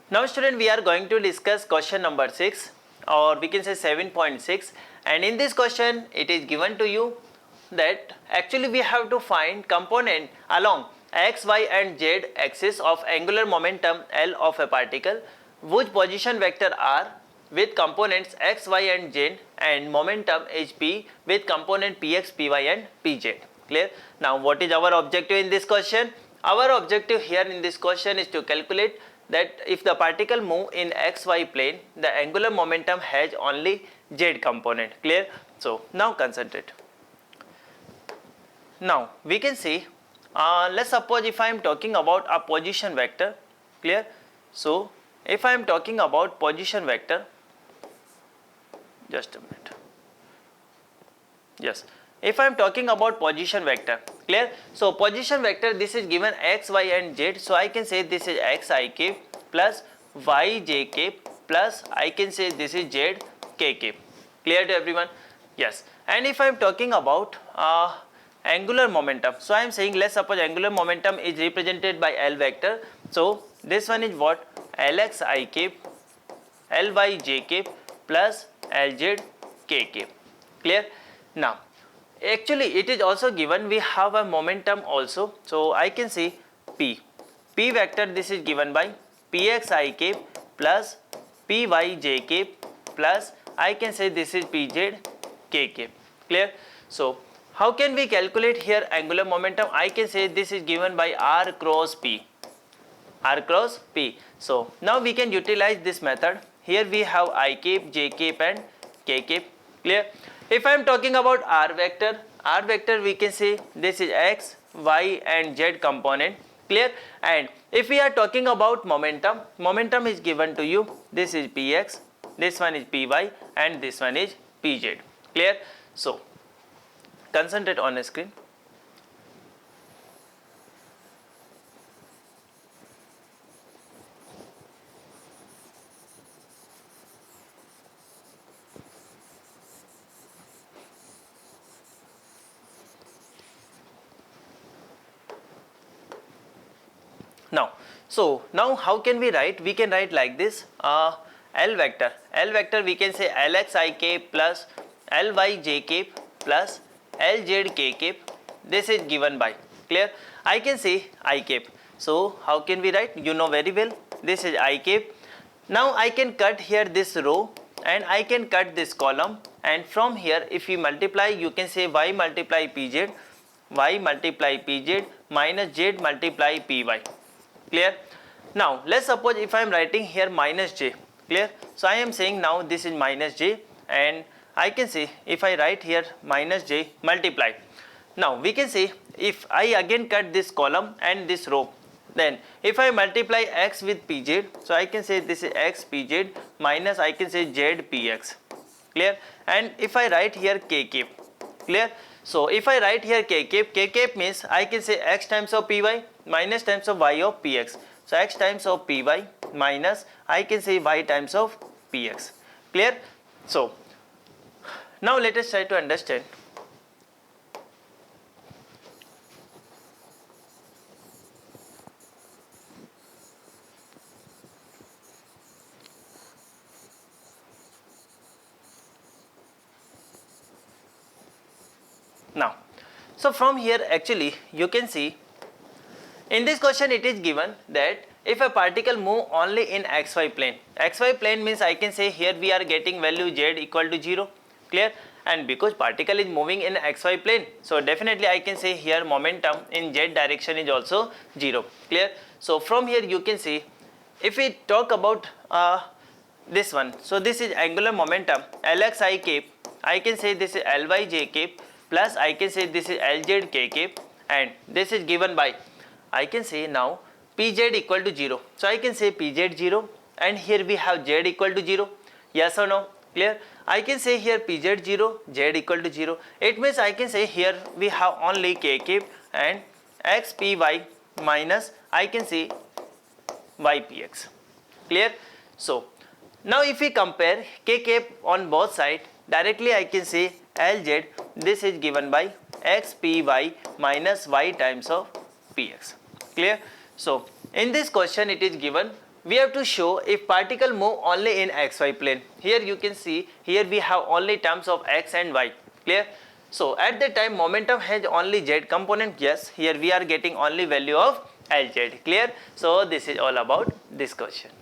Now student, we are going to discuss question number 6, or we can say 7.6, and in this question it is given to you that actually we have to find component along x, y and z axis of angular momentum L of a particle whose position vector are with components x, y and z and momentum is p with component px, py and pz. Clear? Now what is our objective in this question? Our objective here in this question is to calculate that if the particle move in xy plane, the angular momentum has only z component. Clear? So now concentrate. Now we can see, let's suppose if I am talking about a position vector. Clear? So if I am talking about position vector, just a minute. Yes, if I am talking about position vector. Clear? So position vector, this is given x, y and z. So I can say this is x I cap plus y j cap plus I can say this is z k cap. Clear to everyone? Yes. And if I am talking about angular momentum, so I am saying, let's suppose angular momentum is represented by L vector. So this one is what? Lx I cap, Ly j cap plus Lz k cap. Clear? Now actually it is also given we have a momentum also. So I can say P vector, this is given by Px I cap plus Py j cap plus I can say this is Pz k cap. Clear? So how can we calculate here angular momentum? I can say this is given by R cross P. R cross P. So now we can utilize this method. Here we have I cap, j cap and k cap. Clear? If I am talking about R vector we can say this is x, y and z component. Clear? And if we are talking about momentum is given to you. This is Px, this one is Py and this one is Pz. Clear? So concentrate on the screen. Now how can we write? We can write like this. L vector we can say Lx I cap plus Ly j cap plus Lz k cap. This is given by. Clear? I can say I cap. So how can we write? You know very well. This is I cap. Now I can cut here this row and I can cut this column, and from here if we multiply, you can say y multiply pz minus z multiply py. Clear? Now let's suppose if I am writing here minus j. Clear? So I am saying now this is minus j, and I can say if I write here minus j multiply. Now we can say if I again cut this column and this row, then if I multiply x with pz, so I can say this is x pz minus I can say z px. Clear? And if I write here k cap. Clear? So if I write here k cap means I can say x times of py minus times of y of px. So x times of py minus I can say y times of px. Clear? So now let us try to understand. Now, so from here actually you can see in this question it is given that if a particle move only in xy plane means I can say here we are getting value z equal to 0. Clear? And because particle is moving in xy plane, so definitely I can say here momentum in z direction is also 0. Clear? So from here you can see if we talk about this one, so this is angular momentum Lx I cap, I can say this is Ly j cap plus I can say this is Lz k cap, and this is given by I can say now Pz equal to 0. So I can say Pz 0, and here we have z equal to 0. Yes or no? Clear? I can say here Pz 0, z equal to 0. It means I can say here we have only k cap and x py minus I can say y px. Clear? So now if we compare k cap on both sides, directly I can say Lz, this is given by x py minus y times of px. Clear? So in this question it is given we have to show if particle move only in xy plane. Here you can see, here we have only terms of x and y. Clear? So at that time momentum has only z component. Yes, here we are getting only value of Lz. Clear? So this is all about this question.